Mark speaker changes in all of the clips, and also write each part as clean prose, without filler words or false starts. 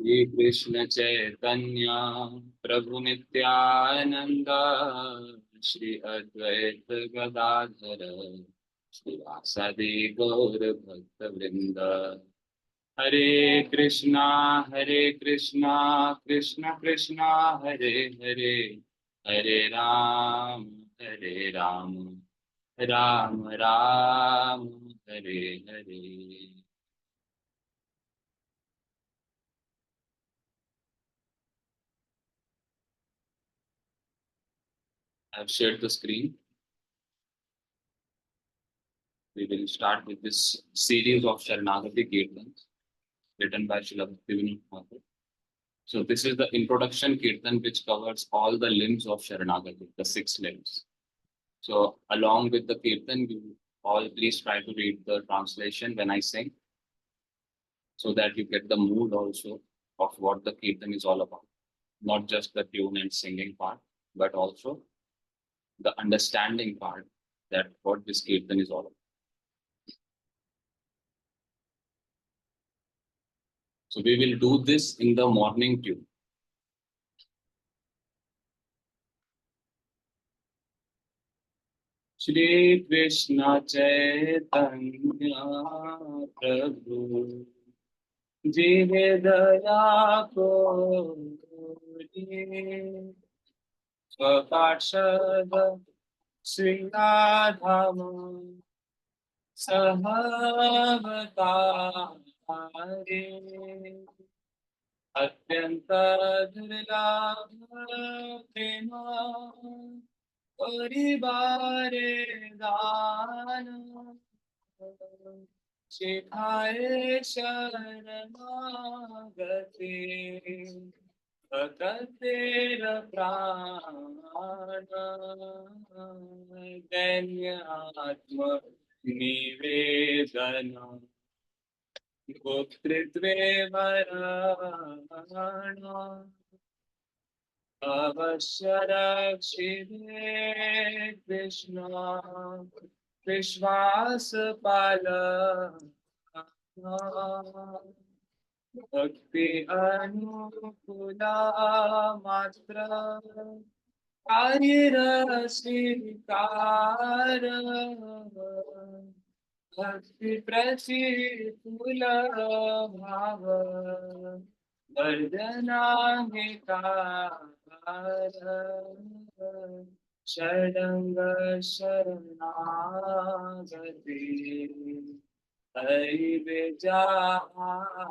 Speaker 1: श्री कृष्ण चैतन्य प्रभु नित्यानंद श्री अद्वैत गदाधर श्रीवासादि गौर भक्त वृंद। हरे Krishna Krishna Krishna Hare Hare, Hare Hare Ram, Ram Ram Hare Hare. I've shared the screen. We will start with this series of Saranagati Kirtans written by Srila Bhaktivinoda Thakur. So this is the introduction Kirtan which covers all the limbs of Saranagati, the 6 limbs. So along with the Kirtan, you all please try to read the translation when I sing, so that you get the mood also of what the Kirtan is all about. Not just the tune and singing part, but also the understanding part, that what this Kirtan is all about. So we will do this in the morning tune. Shri Krishna Caitanya Prabhu jive daya kori Parshad Sri Dharma Sahavatari Atyanta Durlabha Prema Paribare Dana Shikhaye Sharanagati Katera Prana Danyatma Nivedana Goptritve Varana Avasharakshide Krishna Vishwasapala Bhakti Anukula Matra Arirasvikara Bhakti Prachitula Bhava Vardhanamikara Sharanga Sharanagati Hari Vijahara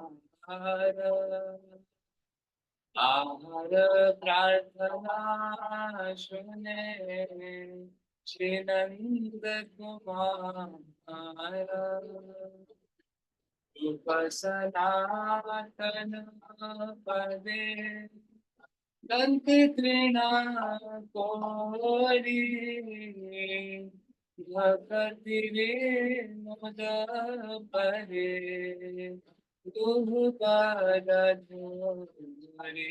Speaker 1: Ahara Prarthana Shune Srinanda Kumara Upasanatana Pade Dante Trina Kori Bhakti Vinoda Pare Duhpada Dhuri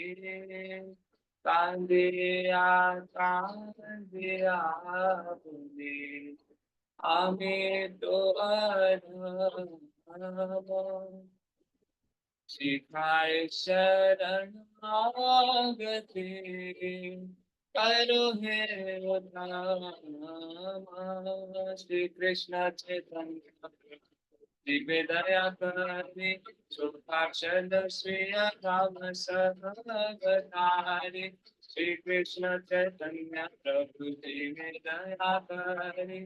Speaker 1: Kandiya Kandiya Budi Ame To Adhava Shikhai Sharanagati Karo He Uttama Shri Krishna Chaitanya jive daya kori Parshad Sri Dharma Sahavatari Shri Krishna Caitanya Prabhu jive daya kori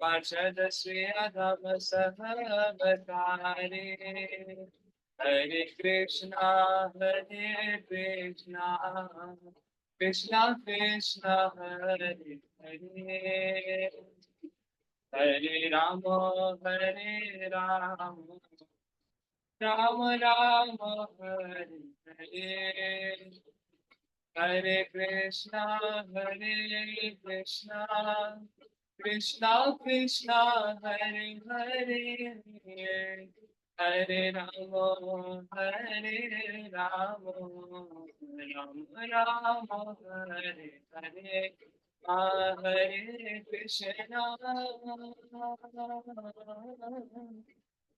Speaker 1: Parshad Sri Dharma Sahavatari Hare Krishna Krishna Krishna Hare Hare Hare Rama Hare Rama Rama Rama Hare Hare Hare Krishna Krishna Krishna Hare Hare Hare Rama Hare Rama Rama Rama Hare Hare Hare Krishna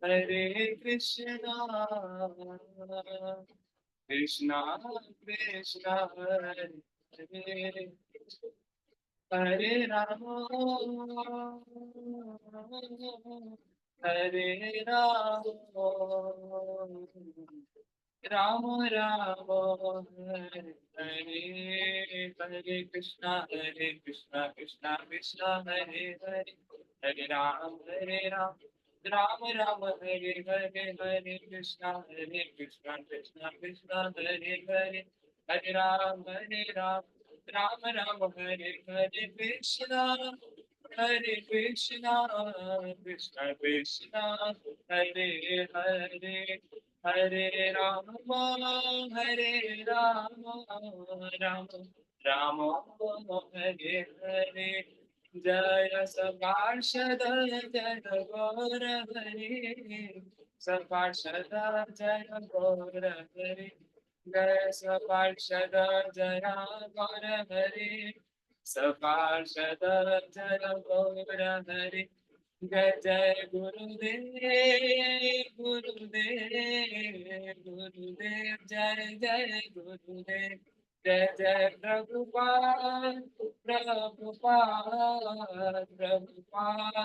Speaker 1: Hare Krishna Krishna Krishna Hare Hare Hare Rama Hare Rama Rama Rama Hare Hare Hare Krishna Krishna Krishna Hare Hare Hare Ram Ram Rama Hare Hare Hare Krishna Krishna Krishna Hare Hare Hare Ram Ram Rama Hare Hare Krishna Krishna Krishna Hare Hare Hare Rama Hare Rama Rama Hare Hare Jaya Saparshada Jaya Gaura Hari Saparshada Jaya Gaura Hari Jaya Saparshada Jaya Gaura Hari Saparshada Jaya Gaura Hari Jai Jai Gurudev Gurudev Gurudev Jai Jai Gurudev Jai Jai Prabhupada Prabhupada Prabhupada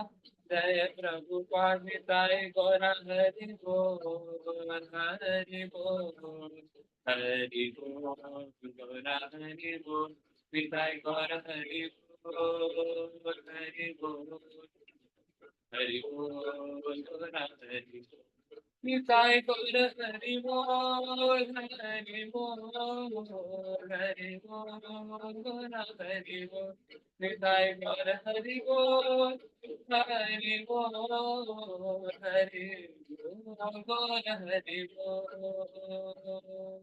Speaker 1: Jai Prabhupada Nitai Gora Hari Bol Hari Bol Hari Bol Gora Hari Bol Nitai Gora Hari Bol Hari Bol Hari Bol Gora Hari Nitai Gora Hari Bol Hari Bol Hari Bol Gora Hari Bol Nitai Gora Hari Bol Hari Bol Hari Bol Gora Hari Bol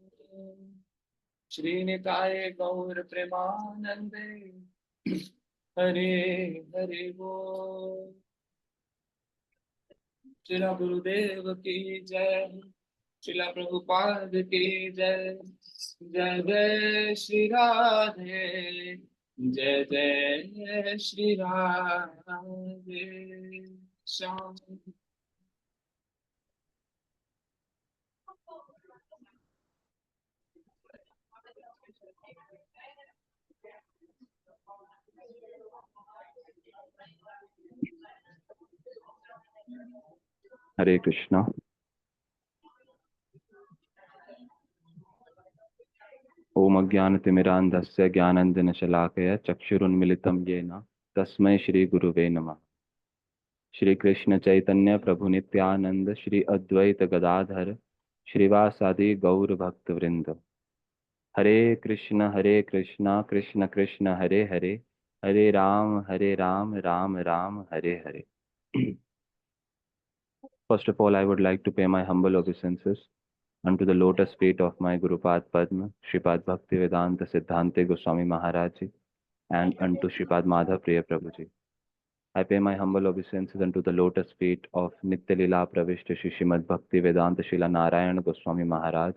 Speaker 1: Shri Nitai Gaur Premanande Hare Hare Bol Shila Gurudev ki jai Shila Prabhupada ki jai Jai Jai Shri Radhe Jai Jai Shri Radhe Shyam
Speaker 2: Hare Krishna. Om Ajnanatimirandhasya Jnanandjana Shalakaya Chakshurunmilitam Yena Tasmai Shri Guruve Namah. Shri Krishna Caitanya Prabhu Nityananda Shri Advaita Gadadhar Shrivasadi Gaur Bhakta Vrinda. Hare Krishna Krishna Krishna Hare Hare Hare Ram Ram Ram Hare Hare. First of all, I would like to pay my humble obeisances unto the lotus feet of my Gurupad Padma, Shripad Bhaktivedanta Siddhante Goswami Maharaj Ji, and unto Shripad Madhav Priya Prabhuji. I pay my humble obeisances unto the lotus feet of Nityalila Pravishta Shri Srimad Bhaktivedanta Srila Narayana Goswami Maharaj,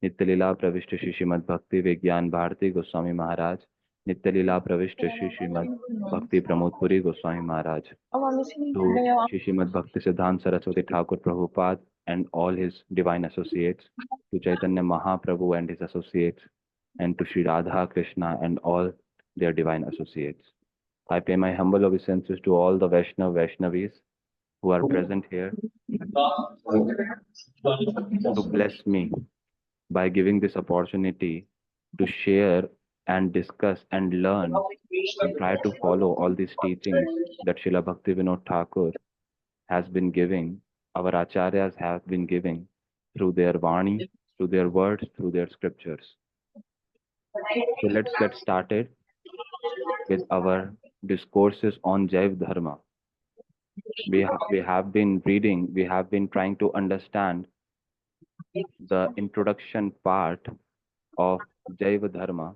Speaker 2: Nityalila Pravishta Shri Srimad Bhakti Vigyan Bharati Goswami Maharaj, Nityalila Pravishta Shri Srimad Bhakti Pramod Puri Goswami Maharaj, to Shri Srimad Bhakti Siddhanta Saraswati Thakur Prabhupada and all his divine associates, to Chaitanya Mahaprabhu and his associates, and to Sri Radha Krishna and all their divine associates. I pay my humble obeisances to all the Vaishnavis who are present here to bless me by giving this opportunity to share and discuss and learn and try to follow all these teachings that Srila Bhaktivinoda Thakur has been giving, our acharyas have been giving through their Vani, through their words, through their scriptures. So let's get started with our discourses on Jaiva Dharma. We have been reading, we have been trying to understand the introduction part of Jaiva Dharma,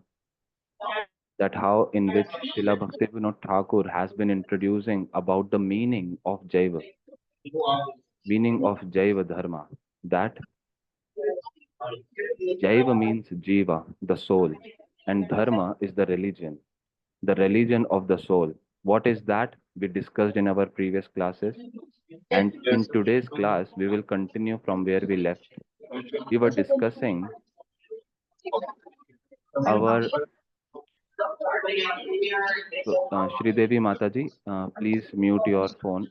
Speaker 2: that how in which Srila Bhaktivinoda Thakur has been introducing about the meaning of Jaiva Dharma, that Jaiva means jiva, the soul, and dharma is the religion of the soul. What is that? We discussed in our previous classes, and in today's class we will continue from where we left. We were discussing our Shri Devi Mataji, please mute your phone,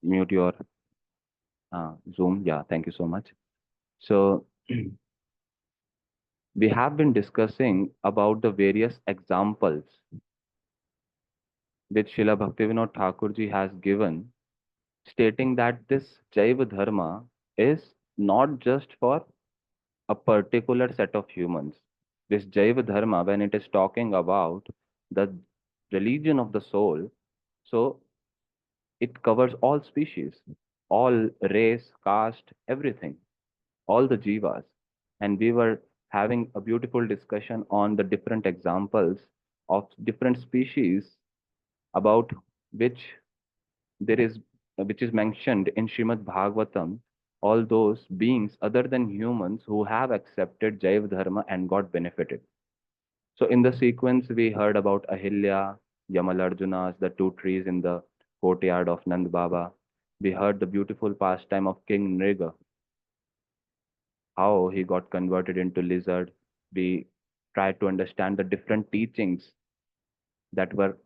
Speaker 2: mute your Zoom. Yeah, thank you so much. So, we have been discussing about the various examples which Srila Bhaktivinoda Thakur ji has given, stating that this Jaiva Dharma is not just for a particular set of humans. This Jaiva Dharma, when it is talking about the religion of the soul, so it covers all species, all race, caste, everything, all the jivas. And we were having a beautiful discussion on the different examples of different species about which there is which is mentioned in Srimad Bhagavatam, all those beings other than humans who have accepted Jaiva Dharma and got benefited. So in the sequence, we heard about Ahilya, Yamalarjunas, the two trees in the courtyard of Nand Baba. We heard the beautiful pastime of King Nriga, how he got converted into lizard. We tried to understand the different teachings that were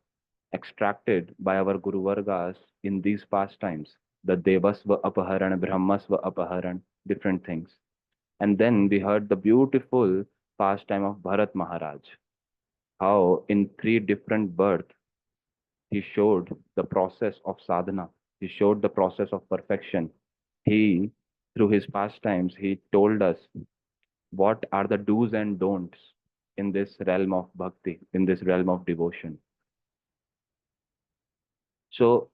Speaker 2: extracted by our Guru Vargas in these pastimes. The Devasva Apaharan, Brahmasva Apaharan, different things. And then we heard the beautiful pastime of Bharat Maharaj, how in three different births he showed the process of sadhana. He showed the process of perfection. He, through his pastimes, he told us what are the do's and don'ts in this realm of bhakti, in this realm of devotion. So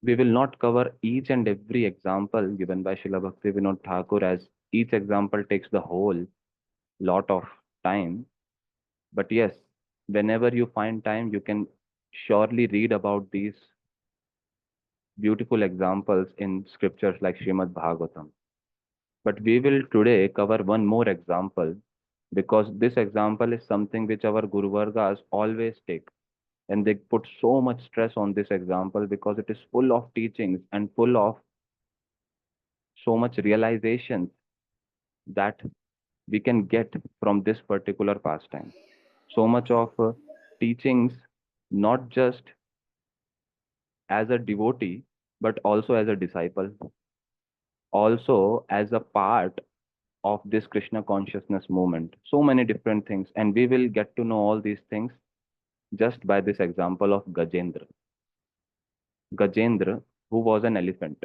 Speaker 2: we will not cover each and every example given by Srila Bhaktivinoda Thakur, as each example takes the whole lot of time. But yes, whenever you find time, you can surely read about these beautiful examples in scriptures like Srimad Bhagavatam. But we will today cover one more example, because this example is something which our Guru Vargas always take. And they put so much stress on this example because it is full of teachings and full of so much realization that we can get from this particular pastime. So much of teachings, not just as a devotee, but also as a disciple, also as a part of this Krishna consciousness movement. So many different things. And we will get to know all these things just by this example of Gajendra. Gajendra, who was an elephant.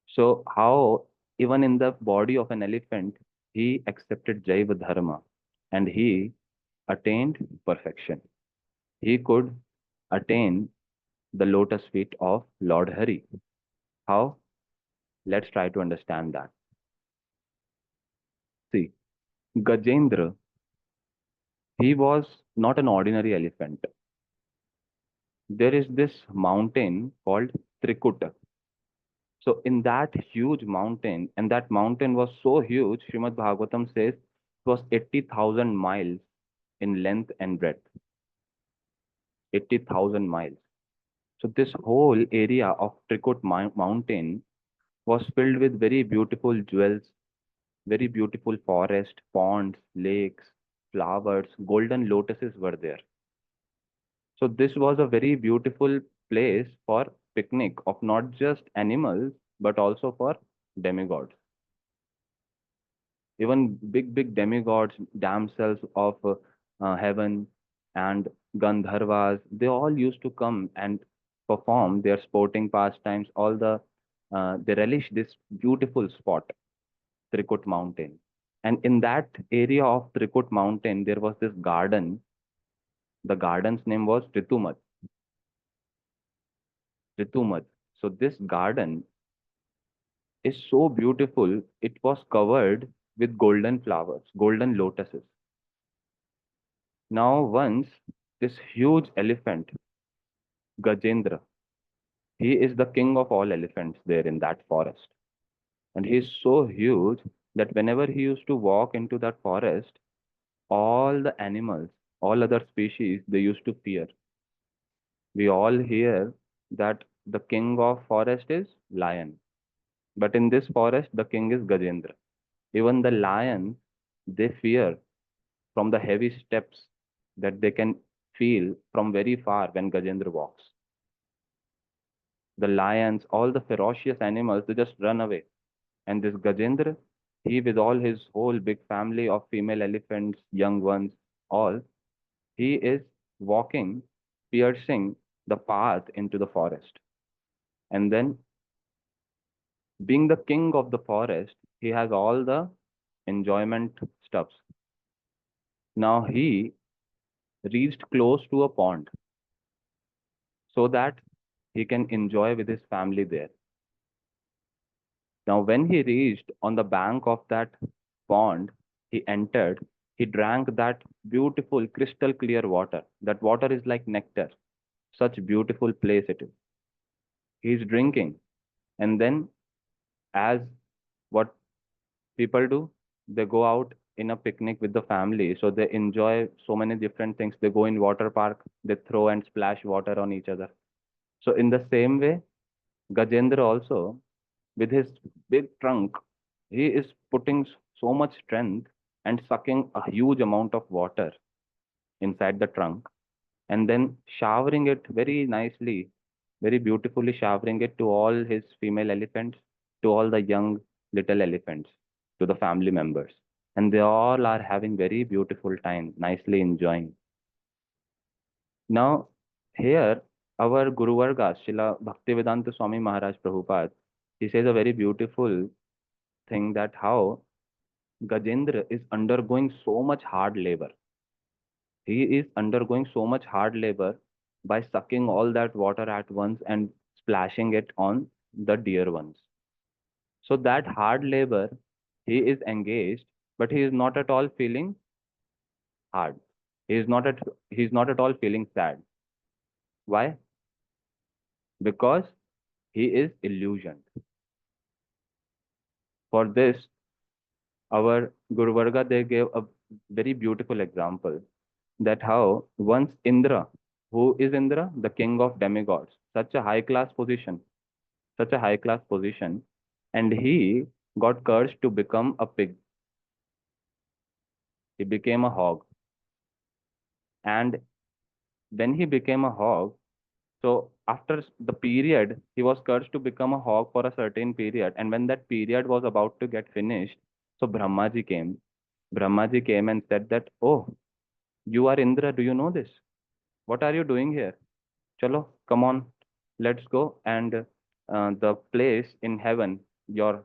Speaker 2: So, how even in the body of an elephant, he accepted Jaiva Dharma and he attained perfection. He could attain the lotus feet of Lord Hari. How? Let's try to understand that. See, Gajendra, he was not an ordinary elephant. There is this mountain called Trikuta. So in that huge mountain, and that mountain was so huge, Srimad Bhagavatam says it was 80,000 miles in length and breadth. 80,000 miles. So this whole area of Trikut mountain was filled with very beautiful jewels, very beautiful forest, ponds, lakes, flowers, golden lotuses were there. So this was a very beautiful place for picnic of not just animals, but also for demigods. Even big demigods, damsels of heaven and Gandharvas, they all used to come and perform their sporting pastimes. They relish this beautiful spot, Trikut Mountain. And in that area of Trikut Mountain, there was this garden. The garden's name was Ritumad. Ritumad. So this garden is so beautiful. It was covered with golden flowers, golden lotuses. Now, once this huge elephant, Gajendra, he is the king of all elephants there in that forest. And he is so huge that whenever he used to walk into that forest, all the animals, all other species, they used to fear. We all hear that the king of forest is lion. But in this forest, the king is Gajendra. Even the lions, they fear from the heavy steps that they can feel from very far when Gajendra walks. The lions, all the ferocious animals, they just run away. And this Gajendra, he with all his whole big family of female elephants, young ones, all, he is walking, piercing the path into the forest. And then, being the king of the forest, he has all the enjoyment stuffs. Now he reached close to a pond so that he can enjoy with his family there. Now, when he reached on the bank of that pond, he entered, he drank that beautiful crystal clear water. That water is like nectar. Such beautiful place it is. He is drinking. And then, as what people do, they go out in a picnic with the family. So they enjoy so many different things. They go in water park, they throw and splash water on each other. So in the same way, Gajendra also, with his big trunk, he is putting so much strength and sucking a huge amount of water inside the trunk and then showering it very nicely, very beautifully showering it to all his female elephants, to all the young little elephants, to the family members. And they all are having very beautiful time, nicely enjoying. Now, here, our Guru Varga, Srila Bhaktivedanta Swami Maharaj Prabhupada, he says a very beautiful thing that how Gajendra is undergoing so much hard labor. He is undergoing so much hard labor by sucking all that water at once and splashing it on the dear ones. So that hard labor, he is engaged, but he is not at all feeling hard. He is not at all feeling sad. Why? Because he is illusioned. For this, our Guru Varga, they gave a very beautiful example that how once Indra, who is Indra? The king of demigods, such a high class position, such a high class position, and he got cursed to become a pig. He became a hog. And when he became a hog, so after the period, he was cursed to become a hog for a certain period. And when that period was about to get finished, so Brahmaji came. Brahmaji came and said that, oh, you are Indra, do you know this? What are you doing here? Chalo, come on, let's go. And the place in heaven, your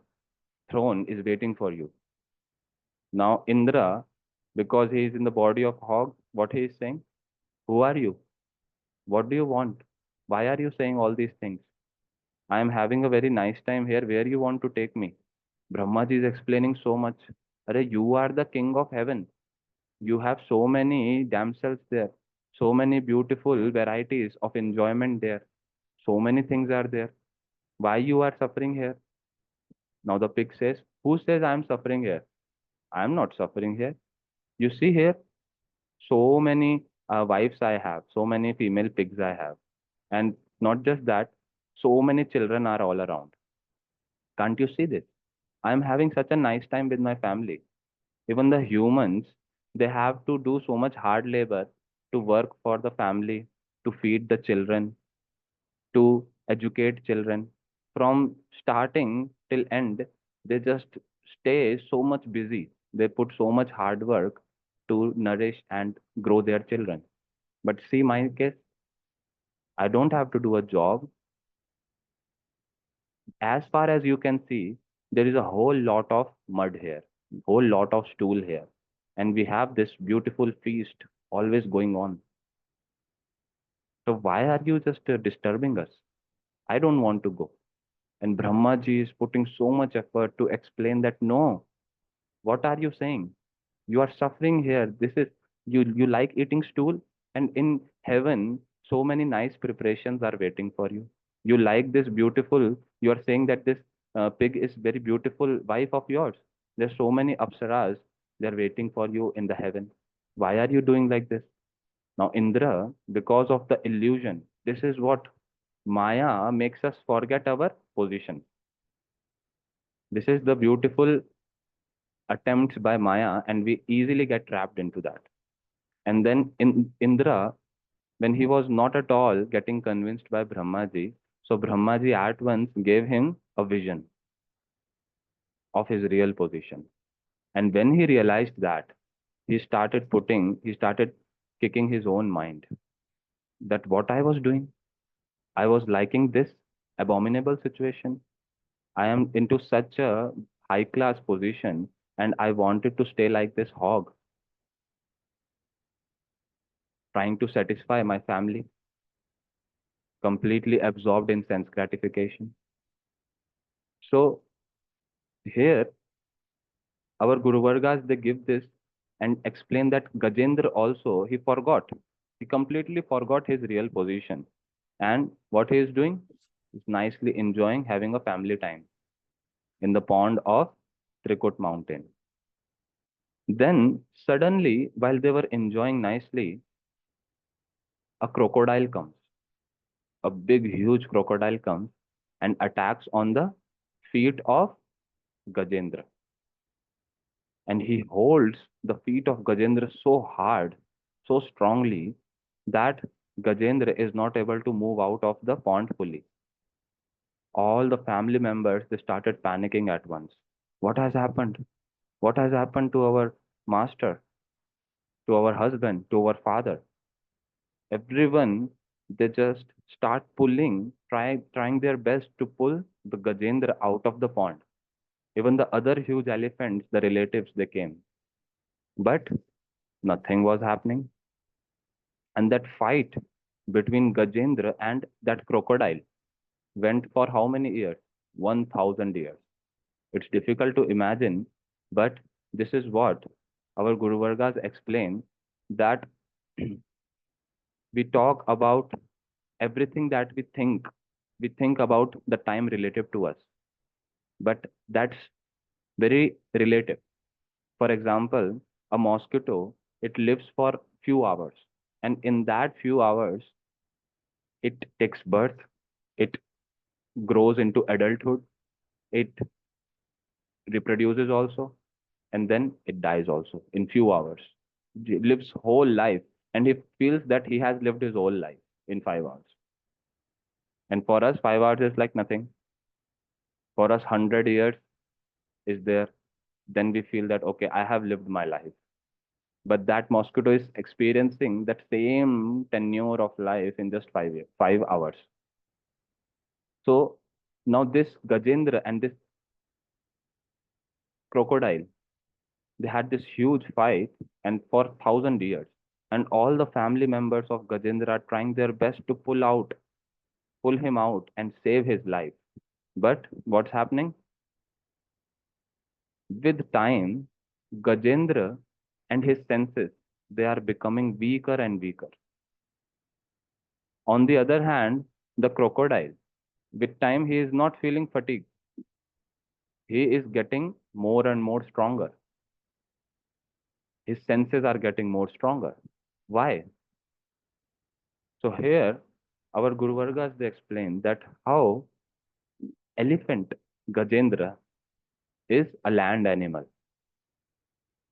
Speaker 2: throne is waiting for you. Now, Indra, because he is in the body of hog, what he is saying? Who are you? What do you want? Why are you saying all these things? I am having a very nice time here. Where you want to take me? Brahmaji is explaining so much. Are you are the king of heaven. You have so many damsels there, so many beautiful varieties of enjoyment there. So many things are there. Why you are suffering here? Now the pig says, who says I am suffering here? I am not suffering here. You see here, so many wives I have, so many female pigs I have. And not just that, so many children are all around. Can't you see this? I am having such a nice time with my family. Even the humans, they have to do so much hard labor to work for the family, to feed the children, to educate children. From starting till end, they just stay so much busy. They put so much hard work to nourish and grow their children. But see my case, I don't have to do a job. As far as you can see, there is a whole lot of mud here, whole lot of stool here. And we have this beautiful feast always going on. So why are you just disturbing us? I don't want to go. And Brahmaji is putting so much effort to explain that no, what are you saying? You are suffering here. This is you like eating stool, and in heaven, so many nice preparations are waiting for you. You like this beautiful, you are saying that this pig is very beautiful wife of yours. There's so many apsaras, they're waiting for you in the heaven. Why are you doing like this? Now, Indra, because of the illusion, this is what Maya makes us forget our position. This is the beautiful attempts by Maya, and we easily get trapped into that. And then in Indra, when he was not at all getting convinced by Brahmaji, so Brahmaji at once gave him a vision of his real position. And when he realized that, he started kicking his own mind that what I was doing, I was liking this abominable situation. I am into such a high class position and I wanted to stay like this hog, trying to satisfy my family, completely absorbed in sense gratification. So here, our Guru Vargas, they give this and explain that Gajendra also, he forgot. He completely forgot his real position. And what he is doing is nicely enjoying having a family time in the pond of Trikut Mountain. Then suddenly, while they were enjoying nicely, a crocodile comes. A big, huge crocodile comes and attacks on the feet of Gajendra. And he holds the feet of Gajendra so hard, so strongly, that Gajendra is not able to move out of the pond fully. All the family members, they started panicking at once. What has happened? What has happened to our master, to our husband, to our father? Everyone, they just start pulling, trying their best to pull the Gajendra out of the pond. Even the other huge elephants, the relatives, they came. But nothing was happening. And that fight between Gajendra and that crocodile went for how many years? 1000 years. It's difficult to imagine, but this is what our Guru Vargas explain, that we talk about everything that we think about the time relative to us, but that's very relative. For example, a mosquito, it lives for few hours, and in that few hours, it takes birth, it grows into adulthood, it reproduces also, and then it dies also in few hours. It lives whole life, and he feels that he has lived his whole life in 5 hours. And for us, 5 hours is like nothing. For us, 100 years is there. Then we feel that okay, I have lived my life. But that mosquito is experiencing that same tenure of life in just 5 years, 5 hours. So now this Gajendra and this crocodile, they had this huge fight, and for 1000 years. And all the family members of Gajendra are trying their best to pull him out and save his life. But what's happening? With time, Gajendra and his senses, they are becoming weaker and weaker. On the other hand, the crocodile, with time, he is not feeling fatigue. He is getting more and more stronger. His senses are getting more stronger. Why? So here, our Guru Vargas, they explain that how elephant Gajendra is a land animal.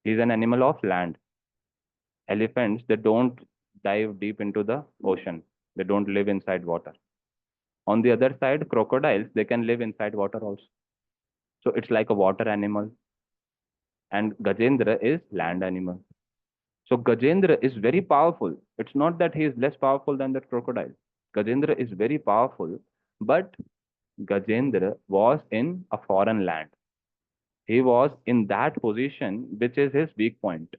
Speaker 2: He is an animal of land. Elephants, they don't dive deep into the ocean. They don't live inside water. On the other side, crocodiles, they can live inside water also. So it's like a water animal. And Gajendra is land animal. So Gajendra is very powerful. It's not that he is less powerful than that crocodile. Gajendra is very powerful, but Gajendra was in a foreign land. He was in that position, which is his weak point.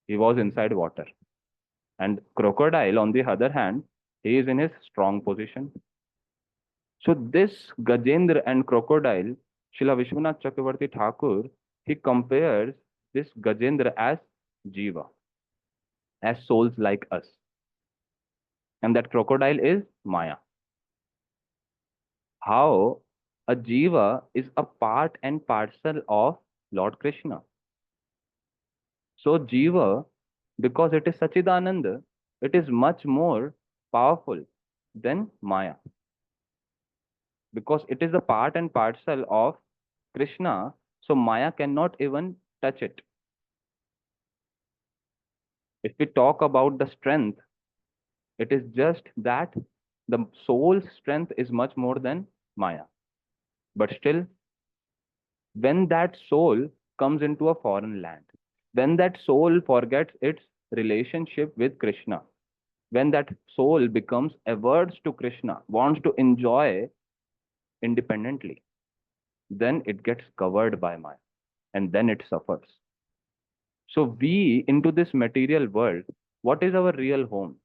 Speaker 2: He was inside water. And crocodile, on the other hand, he is in his strong position. So this Gajendra and crocodile, Srila Vishwanath Chakravarti Thakur, he compares this Gajendra as jiva, as souls like us. And that crocodile is Maya. How a jiva is a part and parcel of Lord Krishna. So jiva, because it is Sachidananda, it is much more powerful than Maya. Because it is a part and parcel of Krishna, So Maya cannot even touch it. If we talk about the strength, it is just that the soul's strength is much more than Maya. But still, when that soul comes into a foreign land, when that soul forgets its relationship with Krishna, when that soul becomes averse to Krishna, wants to enjoy independently, then it gets covered by Maya and then it suffers. So, we into this material world, what is our real home?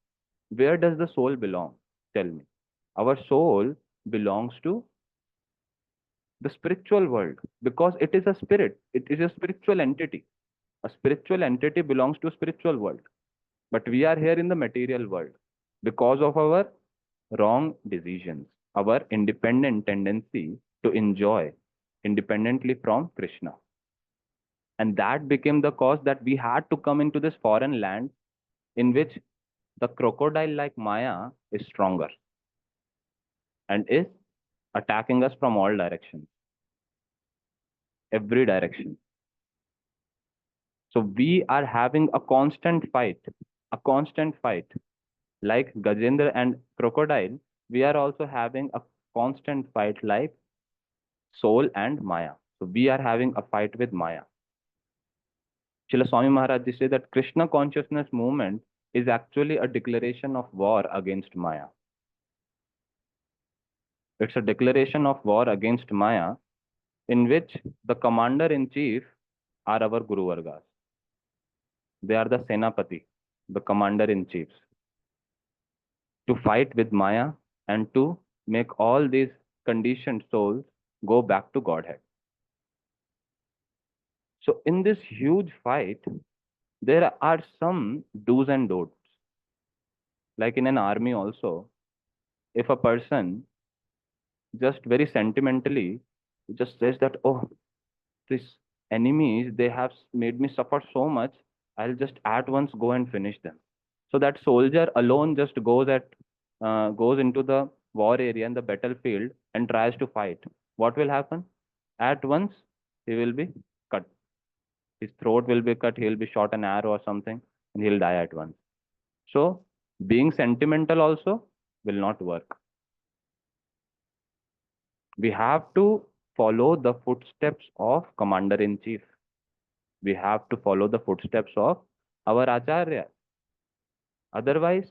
Speaker 2: Where does the soul belong? Tell me. Our soul belongs to the spiritual world because it is a spirit, it is a spiritual entity. A spiritual entity belongs to spiritual world, but we are here in the material world because of our wrong decisions, our independent tendency to enjoy independently from Krishna. And that became the cause that we had to come into this foreign land in which the crocodile like Maya is stronger and is attacking us from all directions, every direction. So we are having a constant fight, a constant fight. Like Gajendra and crocodile, we are also having a constant fight like soul and Maya. So we are having a fight with Maya. Srila Swami Maharaj Ji say that Krishna consciousness movement is actually a declaration of war against Maya. It's a declaration of war against Maya in which the commander in chief are our Guru Vargas. They are the Senapati, the commander in chiefs, to fight with Maya and to make all these conditioned souls go back to Godhead. So, in this huge fight, there are some do's and don'ts. Like in an army, also, if a person just very sentimentally just says that, oh, these enemies, they have made me suffer so much, I'll just at once go and finish them. So that soldier alone just goes into the war area and the battlefield and tries to fight. What will happen? At once he will be cut. His throat will be cut. He'll be shot an arrow or something, and he'll die at once. So being sentimental also will not work. We have to follow the footsteps of Commander in Chief. We have to follow the footsteps of our Acharya. Otherwise,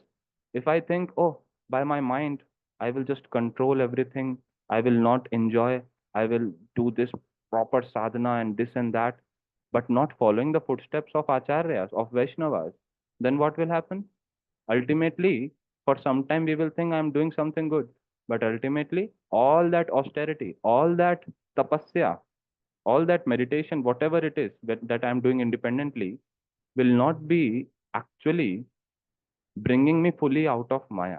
Speaker 2: if I think, oh, by my mind, I will just control everything, I will not enjoy, I will do this proper sadhana and this and that, but not following the footsteps of Acharyas, of Vaishnavas, then what will happen? Ultimately, for some time, we will think I'm doing something good. But ultimately, all that austerity, all that tapasya, all that meditation, whatever it is that I'm doing independently, will not be actually bringing me fully out of Maya,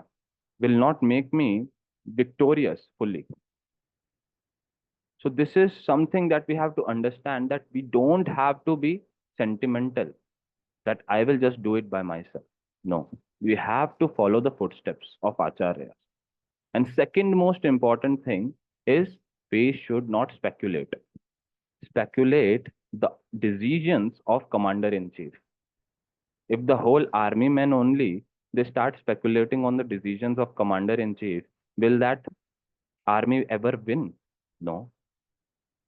Speaker 2: will not make me victorious fully. So, this is something that we have to understand, that we don't have to be sentimental, that I will just do it by myself. No, we have to follow the footsteps of Acharyas. And second most important thing is we should not speculate. Speculate the decisions of commander in chief. If the whole army men only they start speculating on the decisions of commander in chief, will that army ever win? No.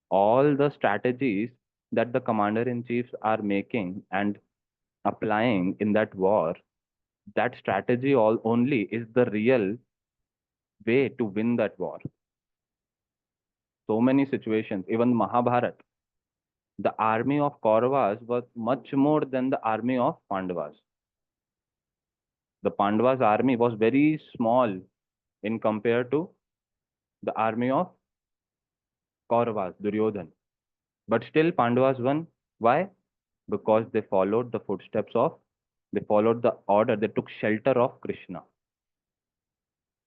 Speaker 2: All the strategies that the commander in chiefs are making and applying in that war, that strategy all only is the real way to win that war. So many situations, even Mahabharat, the army of Kauravas was much more than the army of Pandavas. The Pandavas army was very small in compared to the army of Kauravas, Duryodhan. But still Pandavas won. Why? Because they followed the footsteps of, they followed the order, they took shelter of Krishna.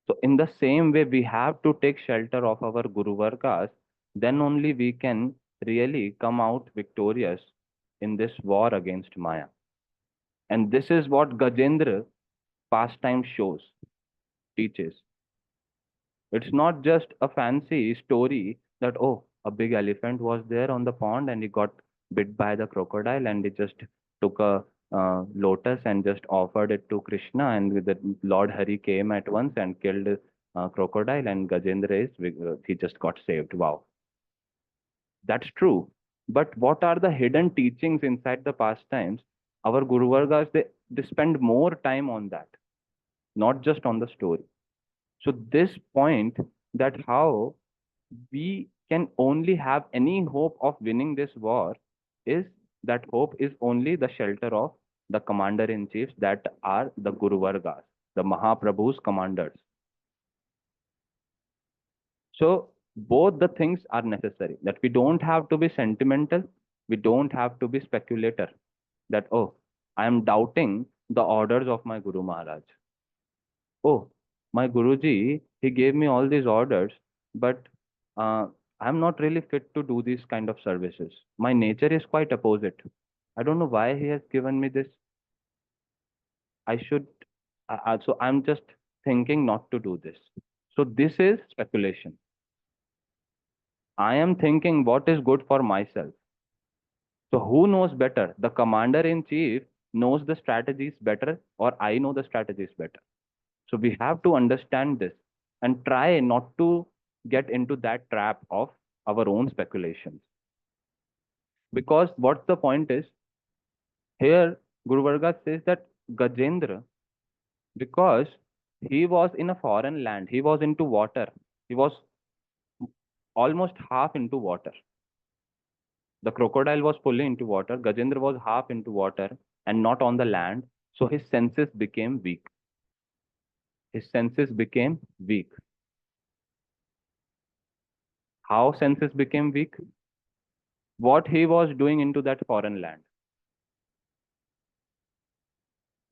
Speaker 2: So in the same way, we have to take shelter of our Guru Vargas, then only we can really come out victorious in this war against Maya. And this is what Gajendra pastime shows, teaches. It's not just a fancy story that, oh, a big elephant was there on the pond and he got bit by the crocodile, and he just took a lotus and just offered it to Krishna, and the Lord Hari came at once and killed crocodile, and Gajendra he just got saved. Wow, that's true. But what are the hidden teachings inside the pastimes? Our Guru Vargas, they spend more time on that, not just on the story. So this point, that how we can only have any hope of winning this war, is that hope is only the shelter of the commander in chiefs, that are the Guru Vargas, the Mahaprabhu's commanders. So both the things are necessary, that we don't have to be sentimental, we don't have to be speculator, that, oh, I am doubting the orders of my Guru Maharaj. Oh, my Guruji, he gave me all these orders, but uh, I'm not really fit to do these kind of services. My nature is quite opposite. I don't know why he has given me this. I should, so I'm just thinking not to do this. So this is speculation. I am thinking what is good for myself. So who knows better? The commander in chief knows the strategies better, or I know the strategies better. So we have to understand this and try not to get into that trap of our own speculations. Because what the point is, here Guru Varga says that Gajendra, because he was in a foreign land, he was into water, he was almost half into water. The crocodile was fully into water, Gajendra was half into water and not on the land, so his senses became weak. His senses became weak. How senses became weak? What he was doing into that foreign land.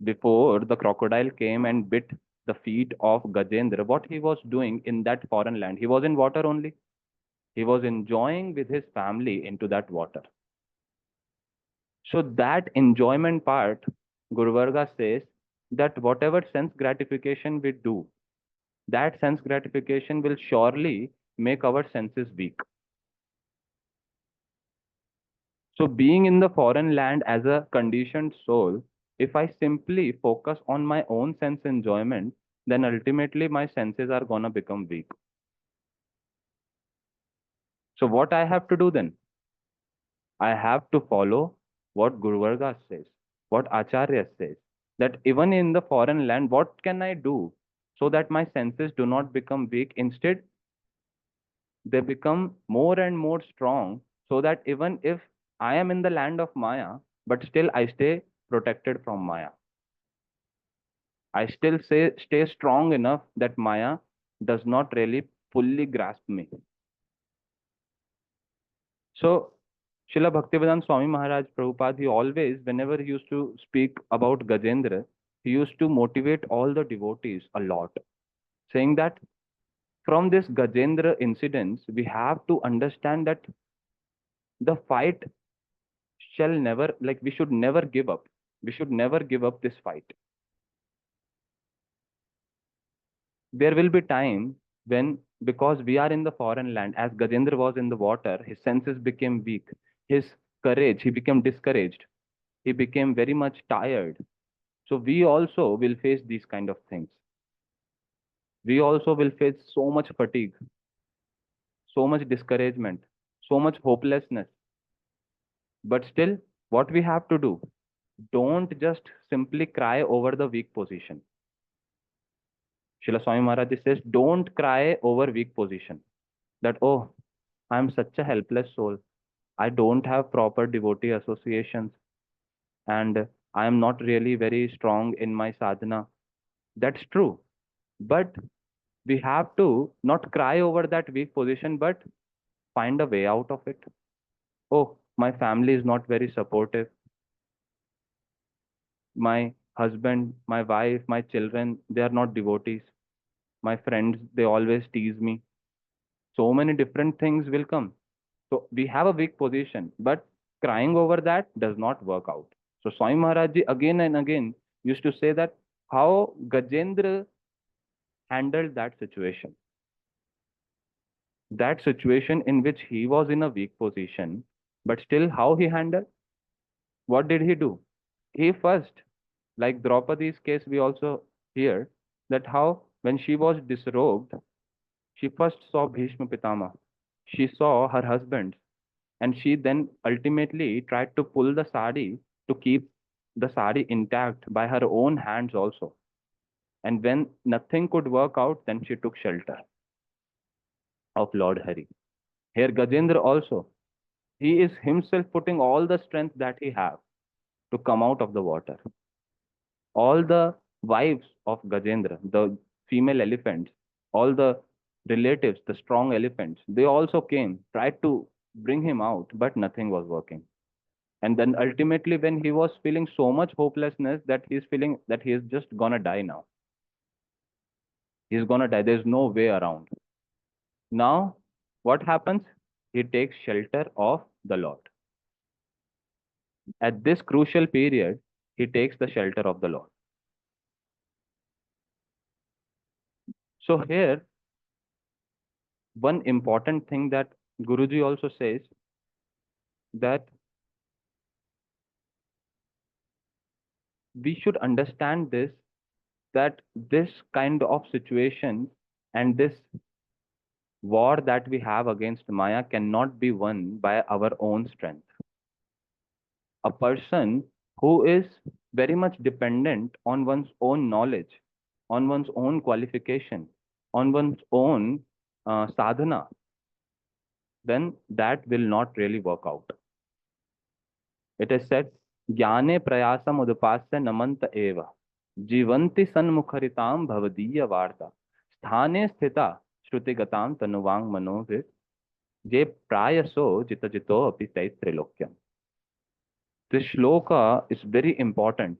Speaker 2: Before the crocodile came and bit the feet of Gajendra, what he was doing in that foreign land? He was in water only. He was enjoying with his family into that water. So that enjoyment part, Guru Varga says that whatever sense gratification we do, that sense gratification will surely make our senses weak. So being in the foreign land as a conditioned soul, if I simply focus on my own sense enjoyment, then ultimately my senses are gonna become weak. So what I have to do then? I have to follow what Guru Varga says, what Acharya says, that even in the foreign land, what can I do so that my senses do not become weak? Instead, they become more and more strong, so that even if I am in the land of Maya, but still I stay protected from Maya. I still stay strong enough that Maya does not really fully grasp me. So, Srila Bhaktivedanta Swami Maharaj Prabhupada, he always, whenever he used to speak about Gajendra, he used to motivate all the devotees a lot, saying that from this Gajendra incidents, we have to understand that the fight shall never, like, we should never give up. We should never give up this fight. There will be time when, because we are in the foreign land, as Gajendra was in the water, his senses became weak. His courage, he became discouraged. He became very much tired. So we also will face these kind of things. We also will face so much fatigue, so much discouragement, so much hopelessness. But still, what we have to do, don't just simply cry over the weak position. Srila Swami Maharaj says, don't cry over weak position. That, oh, I'm such a helpless soul. I don't have proper devotee associations, and I am not really very strong in my sadhana. That's true. But we have to not cry over that weak position, but find a way out of it. Oh, my family is not very supportive. My husband, my wife, my children, they are not devotees. My friends, they always tease me. So many different things will come. So we have a weak position, but crying over that does not work out. So Swami Maharaj Ji again and again used to say that how Gajendra handled that situation. That situation in which he was in a weak position, but still how he handled? What did he do? He first, like Draupadi's case, we also hear that how when she was disrobed, she first saw Bhishma Pitama. She saw her husband, and she then ultimately tried to pull the sari to keep the sari intact by her own hands also. And when nothing could work out, then she took shelter of Lord Hari. Here Gajendra also, he is himself putting all the strength that he have to come out of the water. All the wives of Gajendra, the female elephants, all the relatives, the strong elephants, they also came, tried to bring him out, but nothing was working. And then ultimately, when he was feeling so much hopelessness that he's feeling that he is just gonna die now, he's gonna die, there's no way around. Now, what happens? He takes shelter of the Lord. At this crucial period, he takes the shelter of the Lord. So, here, one important thing that Guruji also says that we should understand this, that this kind of situation and this war that we have against Maya cannot be won by our own strength. A person who is very much dependent on one's own knowledge, on one's own qualification, on one's own sadhana, then that will not really work out. It is said, Jnane prayasam udupasya namanta eva, jivanti sanmukharitam bhavadiya varta, sthane sthita shrutigatam tanuvang manovit, je prayaso jita jito api taitrilokyam. This shloka is very important.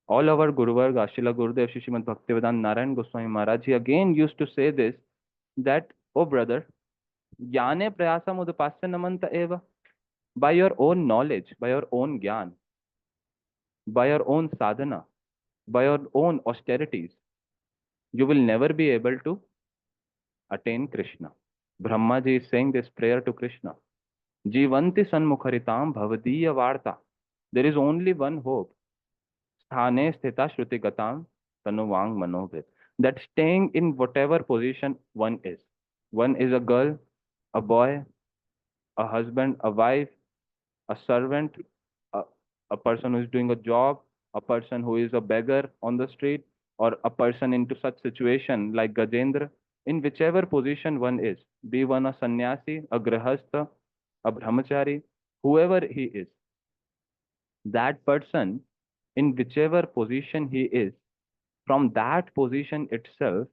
Speaker 2: All our Guru Varga, Srila Gurudev, Shishimad Bhaktivedanta Narayan Goswami Maharaj, he again used to say this, that, oh brother, Jnane prayasam udupasya namanta eva, by your own knowledge, by your own gyan, by your own sadhana, by your own austerities, you will never be able to attain Krishna. Brahma ji is saying this prayer to Krishna. Jivanti sanmukharitam bhavadiya varta. There is only one hope. Sthane sthita shrutigatam tanuvang manovit. That staying in whatever position one is. One is a girl, a boy, a husband, a wife, a servant, a, a person who is doing a job, a person who is a beggar on the street, or a person into such situation like Gajendra, in whichever position one is, be one a sannyasi, a grihastha, a brahmachari, whoever he is, that person, in whichever position he is, from that position itself,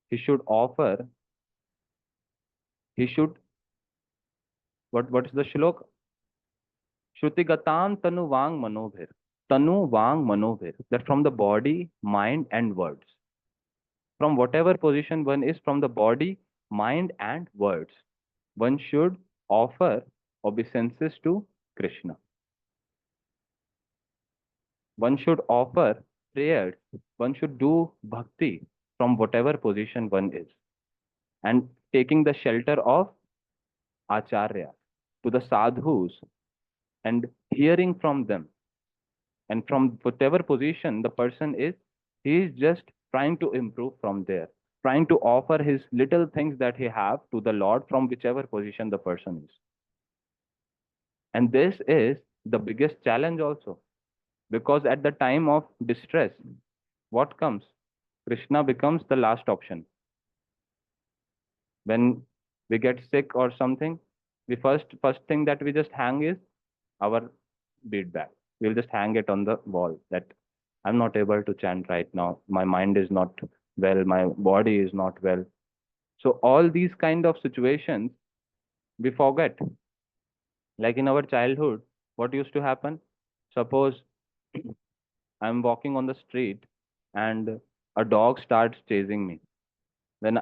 Speaker 2: he should offer, he should, what is the shlok? Shrutigatam tanu vang manovir. Tanu vang manovir. That from the body, mind, and words. From whatever position one is, from the body, mind, and words, one should offer obeisances to Krishna. One should offer prayers. One should do bhakti from whatever position one is. And taking the shelter of Acharya, to the sadhus, and hearing from them. And from whatever position the person is, he is just trying to improve from there, trying to offer his little things that he have to the Lord from whichever position the person is. And this is the biggest challenge also, because at the time of distress, what comes? Krishna becomes the last option. When we get sick or something, the first thing that we just hang is our bead bag. We'll just hang it on the wall, that I'm not able to chant right now. My mind is not well. My body is not well. So all these kind of situations we forget. Like in our childhood, what used to happen? Suppose I'm walking on the street and a dog starts chasing me. Then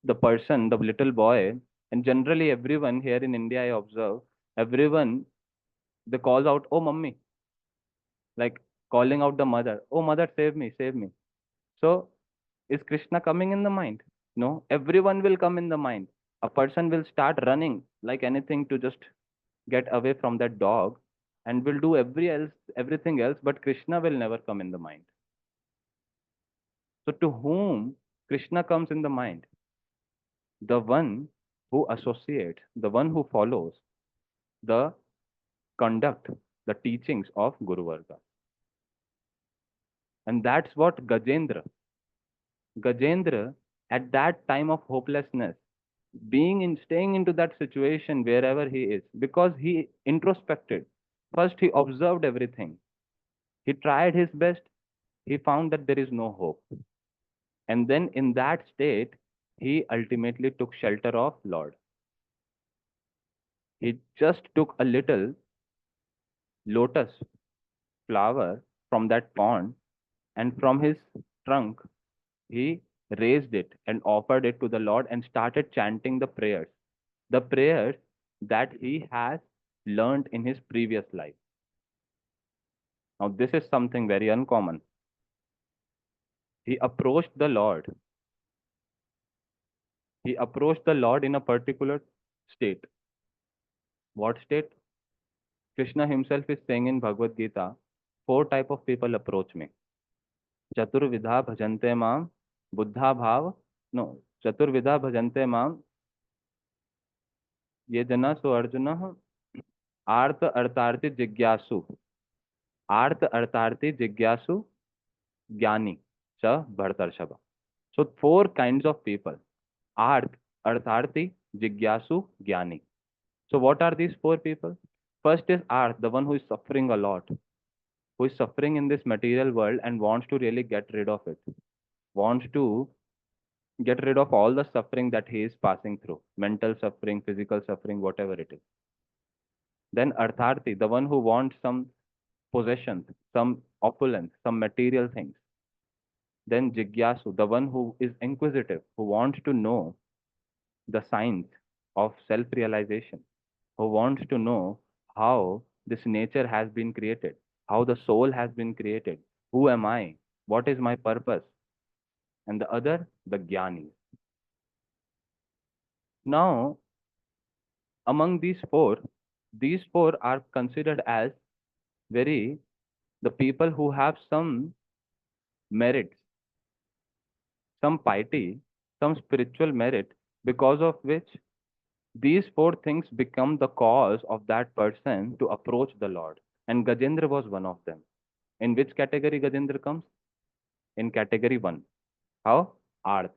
Speaker 2: the person, the little boy, and generally everyone here in India, I observe, everyone, they calls out, "Oh, mummy," like calling out the mother, "Oh, mother, save me, save me." So is Krishna coming in the mind? No, everyone will come in the mind. A person will start running like anything to just get away from that dog and will do everything else, but Krishna will never come in the mind. So to whom Krishna comes in the mind? The one who associates, the one who follows the conduct, the teachings of Guru Varga. And that's what Gajendra, at that time of hopelessness, staying into that situation wherever he is, because he introspected. First, he observed everything. He tried his best. He found that there is no hope. And then in that state, he ultimately took shelter of Lord. He just took a little lotus flower from that pond, and from his trunk, he raised it and offered it to the Lord and started chanting the prayers that he has learned in his previous life. Now, this is something very uncommon. He approached the Lord. He approached the Lord in a particular state. What state? Krishna himself is saying in Bhagavad Gita, four type of people approach me. Chaturvidha bhajante mam, buddha bhav, no, Chaturvidha bhajante mam, ये जना सो अर्जुन आर्त अर्थार्थी जिज्ञासु, आर्त अर्थार्थी जिज्ञासु ज्ञानी च भरतर्षभ. So four kinds of people: Arth, Artharthi, Jigyasu, Jnani. So what are these four people? First is Arth, the one who is suffering a lot, who is suffering in this material world and wants to really get rid of it, wants to get rid of all the suffering that he is passing through, mental suffering, physical suffering, whatever it is. Then Artharthi, the one who wants some possessions, some opulence, some material things. Then Jigyasu, the one who is inquisitive, who wants to know the science of self realization, who wants to know how this nature has been created, how the soul has been created, who am I, what is my purpose, and the other, the Jnani. Now, among these four are considered as very the people who have some merits, some piety, some spiritual merit, because of which these four things become the cause of that person to approach the Lord. And Gajendra was one of them. In which category Gajendra comes? In category 1. How? Arth.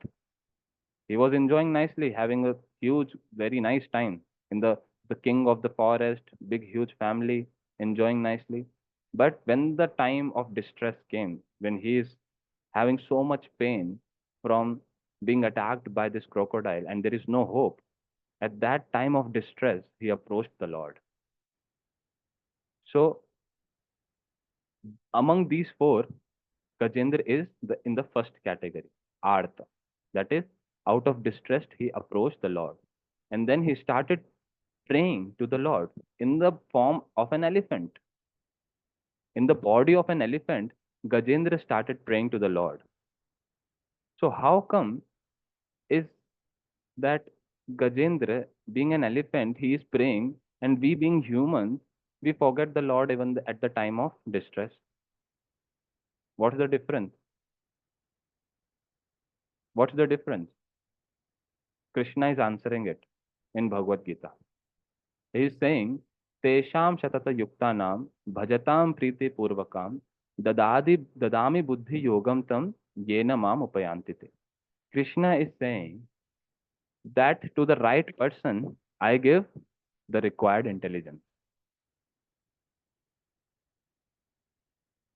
Speaker 2: He was enjoying nicely, having a huge, very nice time in the king of the forest, big, huge family, enjoying nicely. But when the time of distress came, when he is having so much pain from being attacked by this crocodile and there is no hope, at that time of distress, he approached the Lord. So, among these four, Gajendra is in the first category, Artha. That is, out of distress, he approached the Lord. And then he started praying to the Lord in the form of an elephant. In the body of an elephant, Gajendra started praying to the Lord. So, how come is that Gajendra, being an elephant, he is praying, and we being humans, we forget the Lord even at the time of distress? What's the difference? What's the difference? Krishna is answering it in Bhagavad Gita. He is saying, Tesham shatata yuktanam bhajatam priti purvakam dadami buddhi yogam tam yena mam upayantite. Krishna is saying that to the right person, I give the required intelligence.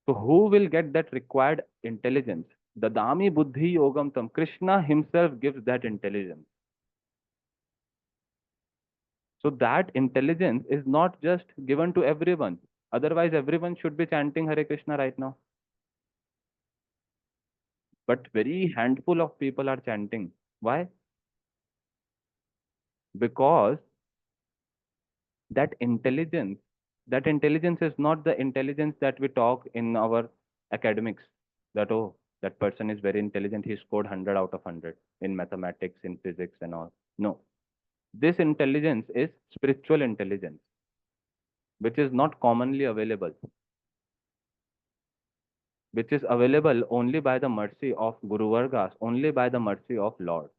Speaker 2: So who will get that required intelligence? Dadami buddhi yogam tam. Krishna himself gives that intelligence. So that intelligence is not just given to everyone. Otherwise, everyone should be chanting Hare Krishna right now. But very handful of people are chanting. Why? Because that intelligence, that intelligence is not the intelligence that we talk in our academics. That, oh, That person is very intelligent. He scored 100 out of 100 in mathematics, in physics, and all. No. This intelligence is spiritual intelligence, which is not commonly available, which is available only by the mercy of Guru Vargas, only by the mercy of Lord.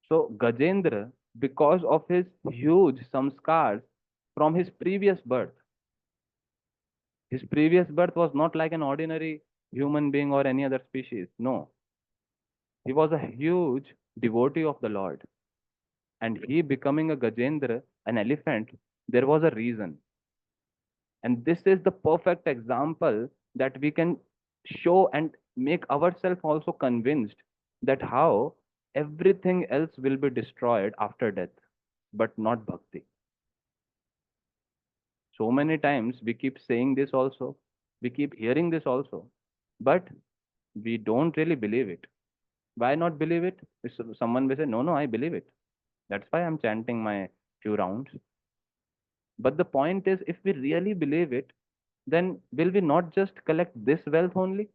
Speaker 2: So Gajendra, because of his huge samskars from his previous birth was not like an ordinary human being or any other species. No, he was a huge devotee of the Lord. And he becoming a Gajendra, an elephant, there was a reason. And this is the perfect example that we can show and make ourselves also convinced that how everything else will be destroyed after death, but not bhakti. So many times we keep saying this also, we keep hearing this also, but we don't really believe it. Why not believe it? Someone will say, no, no, I believe it. That's why I'm chanting my few rounds. But the point is, if we really believe it, then will we not just collect this wealth only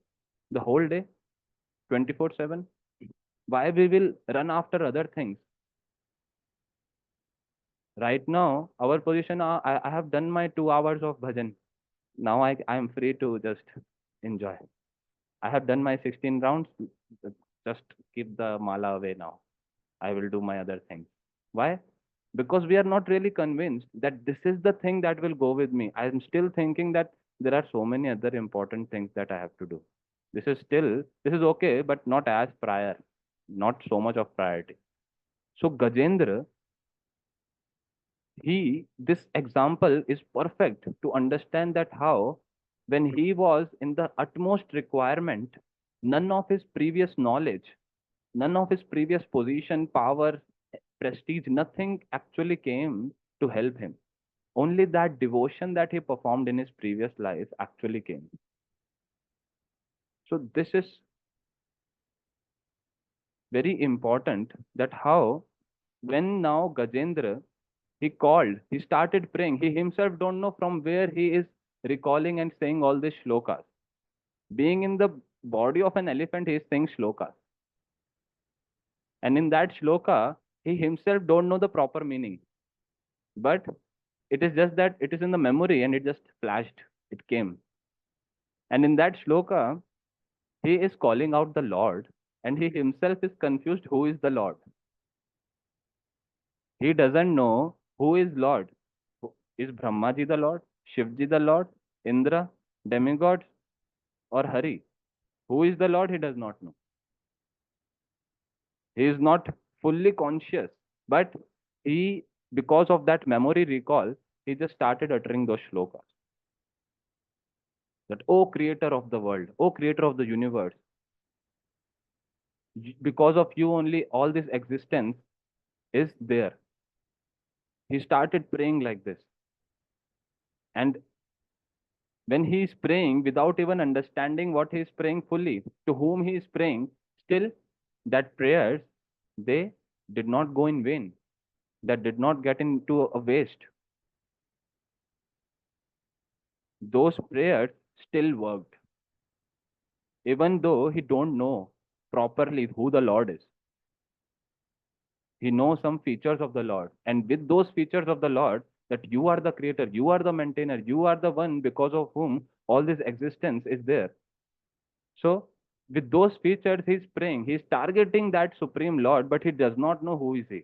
Speaker 2: the whole day, 24/7? Why we will run after other things? Right now, our position, I have done my 2 hours of bhajan. Now I am free to just enjoy. I have done my 16 rounds. Just keep the mala away now. I will do my other things. Why? Because we are not really convinced that this is the thing that will go with me. I am still thinking that there are so many other important things that I have to do. This is okay, but not as prior, not so much of priority. So Gajendra, this example is perfect to understand that how, when he was in the utmost requirement, none of his previous knowledge, none of his previous position, power, prestige, nothing actually came to help him. Only that devotion that he performed in his previous life actually came. So this is very important that how when now Gajendra he called, he started praying. He himself don't know from where he is recalling and saying all these shlokas. Being in the body of an elephant, he is saying shlokas. And in that shloka, he himself don't know the proper meaning. But it is just that it is in the memory and it just flashed. It came. And in that shloka, he is calling out the Lord and he himself is confused who is the Lord. He doesn't know who is Lord. Is Brahmaji the Lord? Shivji the Lord? Indra? Demigods? Or Hari? Who is the Lord? He does not know. He is not fully conscious. But he, because of that memory recall, he just started uttering those shlokas. That, O creator of the world, O creator of the universe, because of you only all this existence is there. He started praying like this. And when he is praying without even understanding what he is praying fully, to whom he is praying, still that prayers, they did not go in vain. That did not get into a waste. Those prayers still worked. Even though he don't know properly who the Lord is. He knows some features of the Lord. And with those features of the Lord, that you are the creator, you are the maintainer, you are the one because of whom all this existence is there. So, with those features, he's praying. He's targeting that Supreme Lord, but he does not know who is he.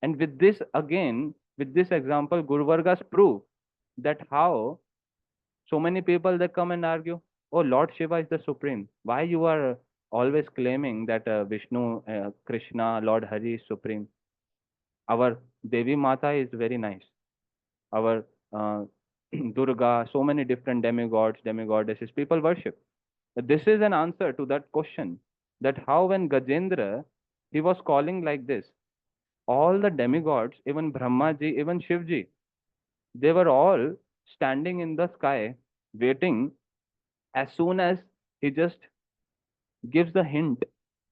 Speaker 2: And with this, again, with this example, Guru Vargas prove that how so many people they come and argue, oh, Lord Shiva is the Supreme. Why you are always claiming that Vishnu, Krishna, Lord Hari is Supreme? Our Devi Mata is very nice. Our Durga, so many different demigods, demigoddesses, people worship. This is an answer to that question that how when Gajendra, he was calling like this, all the demigods, even Brahmaji, even Shivji, they were all standing in the sky waiting. As soon as he just gives the hint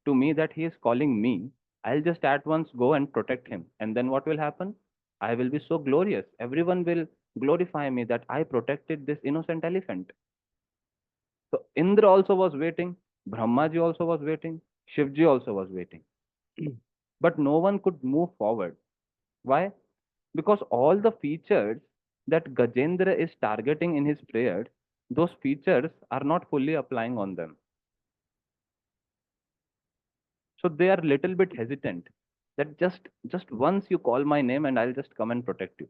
Speaker 2: to me that he is calling me, I'll just at once go and protect him. And then what will happen? I will be so glorious. Everyone will glorify me that I protected this innocent elephant. So Indra also was waiting, Brahmaji also was waiting, Shivji also was waiting. But no one could move forward. Why? Because all the features that Gajendra is targeting in his prayers, those features are not fully applying on them. So they are little bit hesitant that just once you call my name and I'll just come and protect you.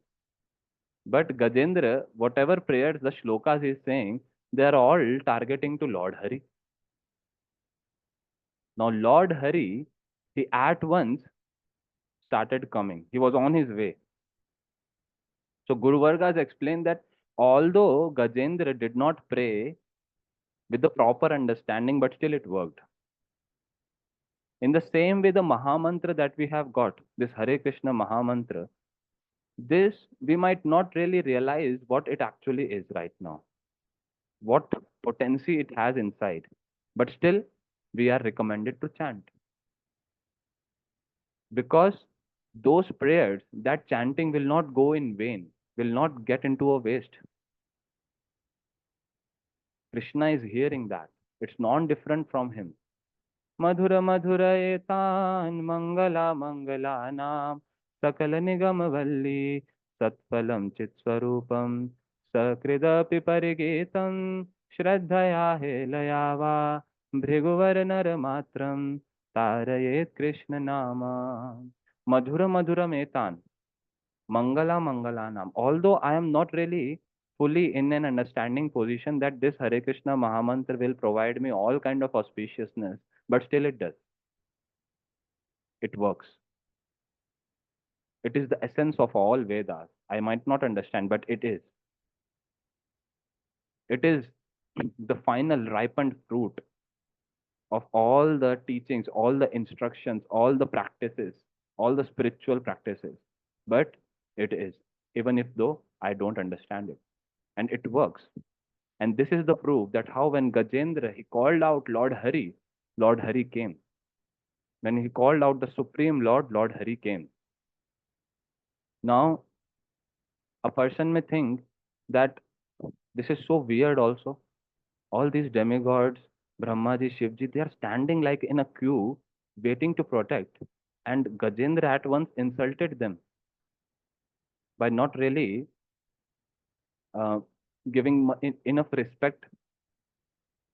Speaker 2: But Gajendra, whatever prayers the shlokas is saying, they are all targeting to Lord Hari. Now Lord Hari, he at once started coming. He was on his way. So Guru Vargas explained that although Gajendra did not pray with the proper understanding, but still it worked. In the same way, the Mahamantra that we have got, this Hare Krishna Mahamantra, this we might not really realize what it actually is right now, what potency it has inside. But still, we are recommended to chant because those prayers, that chanting will not go in vain, will not get into a waste. Krishna is hearing that. It's non different from him. मधुर मधुर एतान मंगला मंगला नाम सकल निगम वल्ली सत्फलम चित स्वरूपम सकृदपि परिगीतम श्रद्धया हेलयावा भृगुवर नर मात्रम तारयेत कृष्ण नामा मधुर मधुरम एतान Mangala Mangalanam. Although I am not really fully in an understanding position that this Hare Krishna Mahamantra will provide me all kind of auspiciousness, but still it does. It works. It is the essence of all Vedas. I might not understand, but it is. It is the final ripened fruit of all the teachings, all the instructions, all the practices, all the spiritual practices. But it is, even if though I don't understand it. And it works. And this is the proof that how when Gajendra he called out Lord Hari came. When he called out the Supreme Lord, Lord Hari came. Now, a person may think that this is so weird also. All these demigods, Brahmaji, Shivji, they are standing like in a queue, waiting to protect. And Gajendra at once insulted them by not really uh, giving enough respect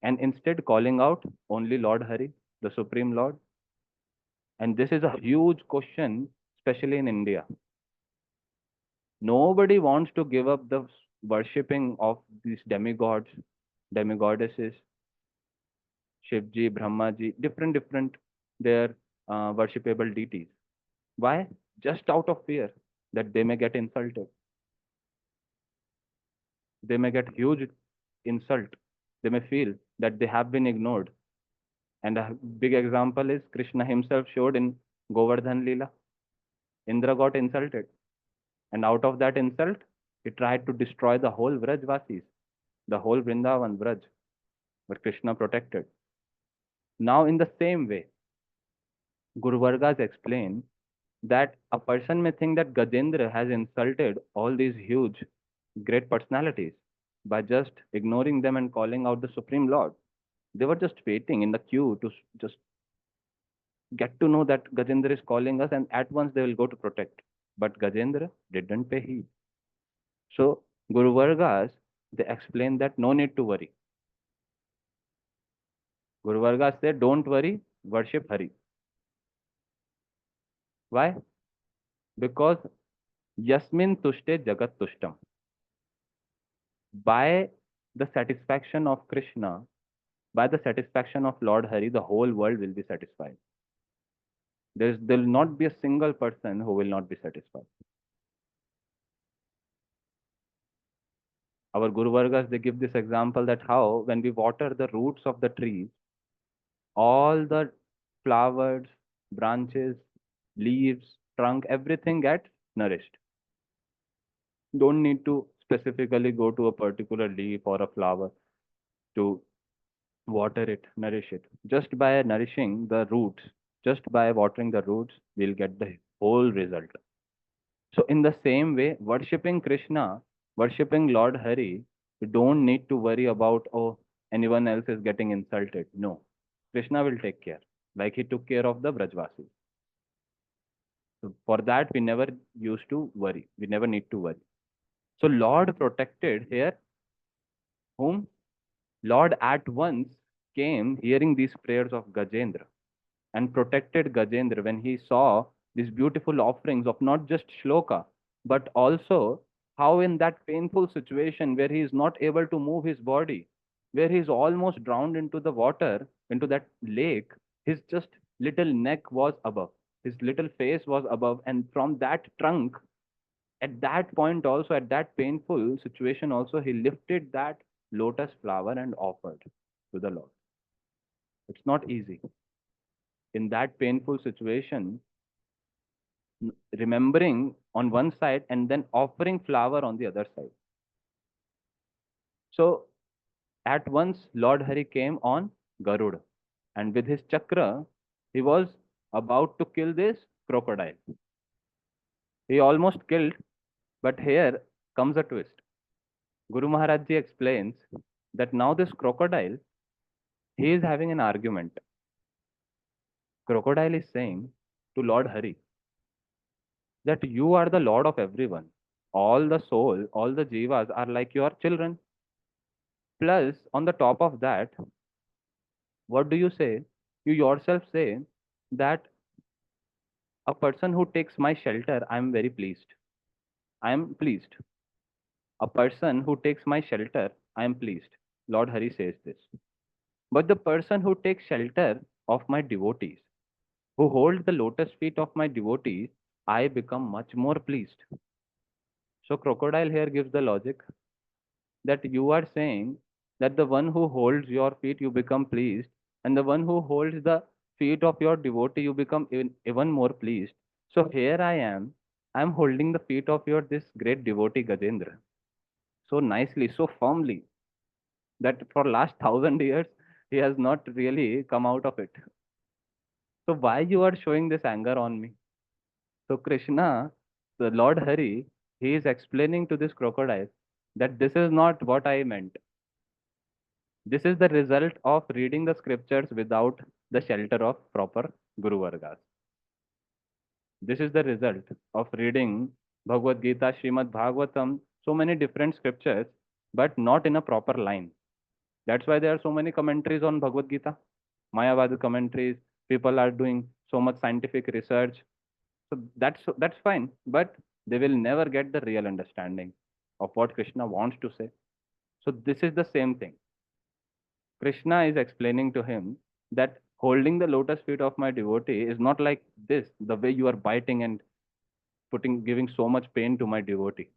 Speaker 2: and instead calling out only Lord Hari, the Supreme Lord. And this is a huge question, especially in India. Nobody wants to give up the worshipping of these demigods, demigoddesses, Shivji, Brahmaji, different their worshipable deities. Why? Just out of fear that they may get insulted. They may get huge insult. They may feel that they have been ignored. And a big example is Krishna himself showed in Govardhan Leela. Indra got insulted. And out of that insult, he tried to destroy the whole Vrajvasis, the whole Vrindavan Vraj, but Krishna protected. Now, in the same way, Guru Vargas explain that a person may think that Gajendra has insulted all these huge, great personalities by just ignoring them and calling out the Supreme Lord. They were just waiting in the queue to just get to know that Gajendra is calling us, and at once they will go to protect. But Gajendra didn't pay heed. So Guru Vargas, they explain that no need to worry. Guru Vargas said, don't worry, worship Hari. Why? Because Yasmin Tushte Jagat Tushtam. By the satisfaction of Krishna, by the satisfaction of Lord Hari, the whole world will be satisfied. There will not be a single person who will not be satisfied. Our Guru Vargas, they give this example that how when we water the roots of the trees, all the flowers, branches, leaves, trunk, everything gets nourished. Don't need to specifically go to a particular leaf or a flower to water it, nourish it. Just by nourishing the roots, just by watering the roots, we'll get the whole result. So in the same way, worshipping Krishna, worshipping Lord Hari, you don't need to worry about, oh, anyone else is getting insulted. No, Krishna will take care, like he took care of the Brajvasis. So for that, we never used to worry. We never need to worry. So Lord protected here whom? Lord at once came hearing these prayers of Gajendra and protected Gajendra when he saw these beautiful offerings of not just shloka, but also how in that painful situation where he is not able to move his body, where he is almost drowned into the water, into that lake, his just little neck was above, his little face was above, and from that trunk, at that point also, at that painful situation also, he lifted that lotus flower and offered to the Lord. It's not easy. In that painful situation, remembering on one side and then offering flower on the other side. So at once Lord Hari came on Garuda, and with his chakra, he was about to kill this crocodile. He almost killed, but here comes a twist. Guru Maharaj Ji explains that now this crocodile, he is having an argument. Crocodile is saying to Lord Hari that you are the Lord of everyone. All the soul, all the jivas are like your children. Plus, on the top of that, what do you say? You yourself say that a person who takes my shelter, I am very pleased. I am pleased. A person who takes my shelter, I am pleased. Lord Hari says this. But the person who takes shelter of my devotees, who hold the lotus feet of my devotees, I become much more pleased. So crocodile here gives the logic that you are saying that the one who holds your feet, you become pleased, and the one who holds the feet of your devotee, you become even more pleased. So here I am holding the feet of your this great devotee Gajendra so nicely, so firmly that for last 1,000 years he has not really come out of it. So why you are showing this anger on me? So Krishna, the Lord Hari, he is explaining to this crocodile that this is not what I meant. This is the result of reading the scriptures without the shelter of proper Guru Vargas. This is the result of reading Bhagavad Gita, Srimad Bhagavatam, so many different scriptures, but not in a proper line. That's why there are so many commentaries on Bhagavad Gita, Mayavad commentaries. People are doing so much scientific research. So that's fine, but they will never get the real understanding of what Krishna wants to say. So this is the same thing. Krishna is explaining to him that holding the lotus feet of my devotee is not like this, the way you are biting and giving so much pain to my devotee.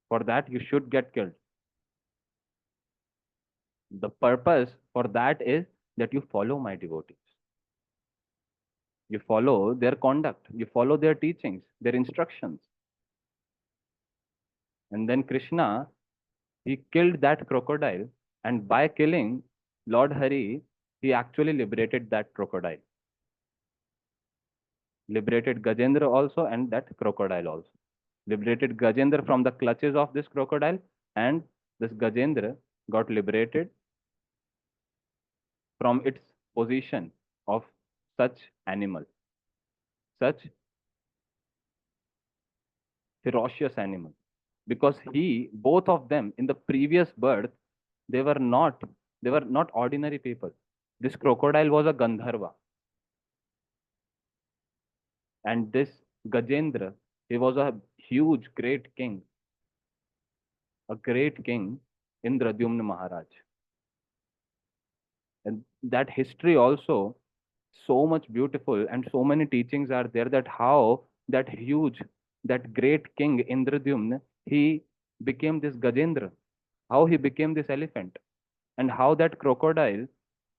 Speaker 2: For that, you should get killed. The purpose for that is that you follow my devotees. You follow their conduct, you follow their teachings, their instructions. And then Krishna, he killed that crocodile, and by killing Lord Hari, he actually liberated that crocodile. Liberated Gajendra also and that crocodile also. Liberated Gajendra from the clutches of this crocodile, and this Gajendra got liberated from its position of such animal, such ferocious animal. Because both of them in the previous birth, they were not, they were not ordinary people. This crocodile was a Gandharva. And this Gajendra, he was a huge, great king, a great king, Indradyumna Maharaj. And that history also, so much beautiful, and so many teachings are there that how that huge, that great king Indradyumna, he became this Gajendra, how he became this elephant, and how that crocodile,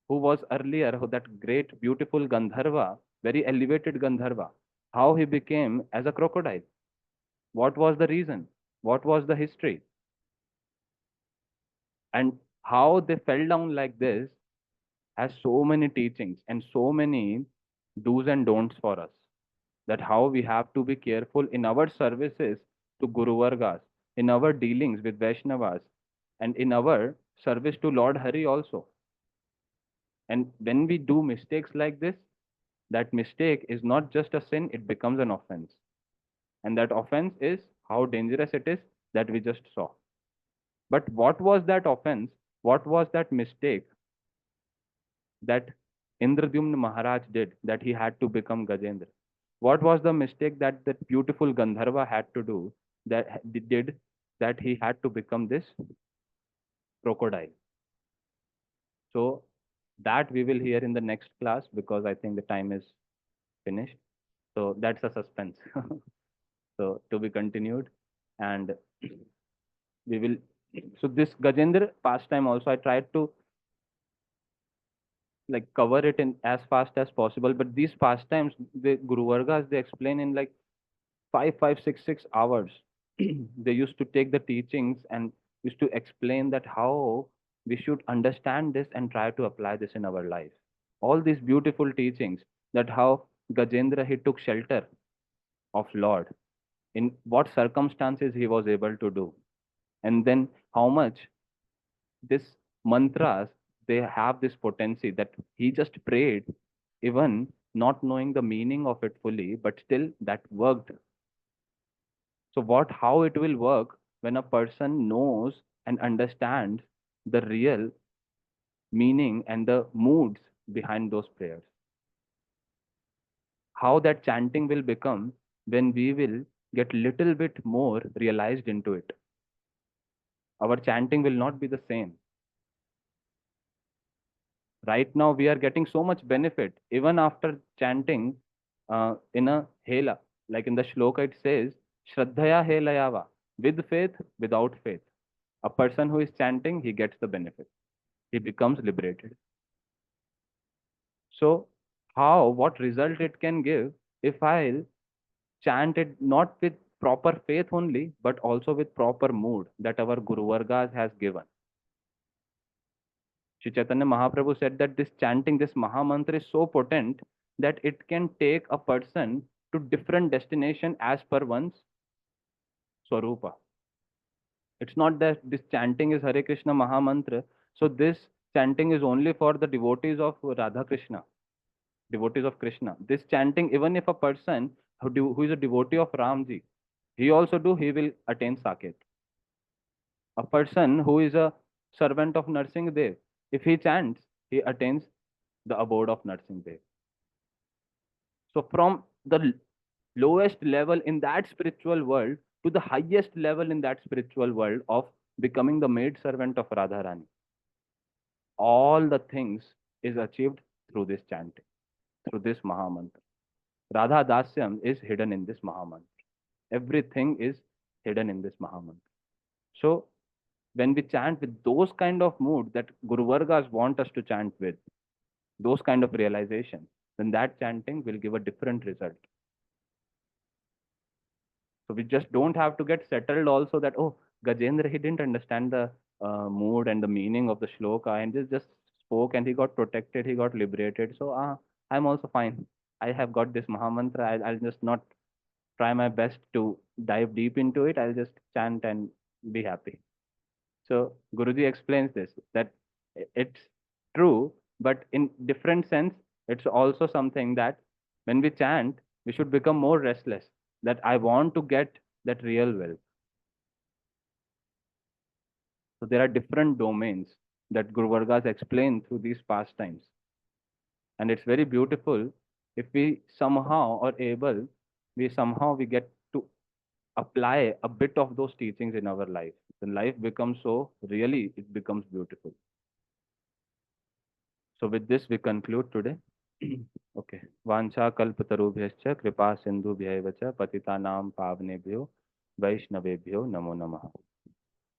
Speaker 2: who was earlier that great, beautiful Gandharva, very elevated Gandharva, how he became as a crocodile. What was the reason? What was the history? And how they fell down like this has so many teachings and so many do's and don'ts for us. That how we have to be careful in our services to Guru Vargas, in our dealings with Vaishnavas, and in our service to Lord Hari also. And when we do mistakes like this, that mistake is not just a sin, it becomes an offense. And that offense is how dangerous it is that we just saw. But what was that offense? What was that mistake that Indradyumna Maharaj did that he had to become Gajendra? What was the mistake that that beautiful Gandharva had to do that did that he had to become this crocodile? So that we will hear in the next class because I think the time is finished. So that's a suspense. So to be continued, and we will. So this Gajendra pastime also I tried to like cover it in as fast as possible. But these pastimes, the Guru Vargas, they explain in like 5, 5, 6, 6 hours. They used to take the teachings and used to explain that how we should understand this and try to apply this in our life. All these beautiful teachings that how Gajendra he took shelter of Lord, in what circumstances he was able to do, and then how much this mantras they have this potency that he just prayed even not knowing the meaning of it fully, but still that worked. So what how it will work when a person knows and understands the real meaning and the moods behind those prayers, how that chanting will become when we will get little bit more realized into it. Our chanting will not be the same. Right now we are getting so much benefit even after chanting in a hela, like in the shloka it says shraddhaya helayava, with faith, without faith. A person who is chanting, he gets the benefit, he becomes liberated. So how what result it can give if I'll chant it not with proper faith only but also with proper mood that our Guru Vargas has given. Sri Chaitanya Mahaprabhu said that this chanting, this Mahamantra is so potent that it can take a person to different destination as per one's Swarupa. It's not that this chanting is Hare Krishna Mahamantra. So this chanting is only for the devotees of Radha Krishna, devotees of Krishna. This chanting, even if a person who is a devotee of Ramji, he also do, he will attain Saket. A person who is a servant of Narsingh Dev, if he chants, he attains the abode of Narsingh Dev. So from the lowest level in that spiritual world to the highest level in that spiritual world of becoming the maid servant of Radharani, all the things is achieved through this chanting, through this Mahamantra. Radha Dasyam is hidden in this Mahamantra. Everything is hidden in this Mahamantra. So when we chant with those kind of mood that Guru Vargas want us to chant with, those kind of realization, then that chanting will give a different result. So we just don't have to get settled also that, oh, Gajendra, he didn't understand the mood and the meaning of the shloka and just spoke and he got protected, he got liberated. So I'm also fine. I have got this Mahamantra. I'll just not try my best to dive deep into it. I'll just chant and be happy. So Guruji explains this, that it's true, but in different sense, it's also something that when we chant, we should become more restless, that I want to get that real wealth. So there are different domains that Guru Vargas explain through these pastimes. And it's very beautiful if we somehow are able, we get to apply a bit of those teachings in our life. Then life becomes so, really, it becomes beautiful. So with this, we conclude today. Okay. Vancha kalpatarubhyascha kripa sindhubhyaiva cha patitanam pavnebhyo vaishnavebhyo namo namah.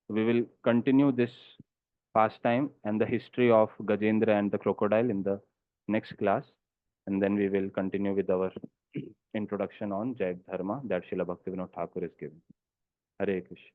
Speaker 2: We will continue this pastime and the history of Gajendra and the crocodile in the next class. And then we will continue with our introduction on Jaiva Dharma that Srila Bhaktivinoda Thakur is giving. Hare Krishna.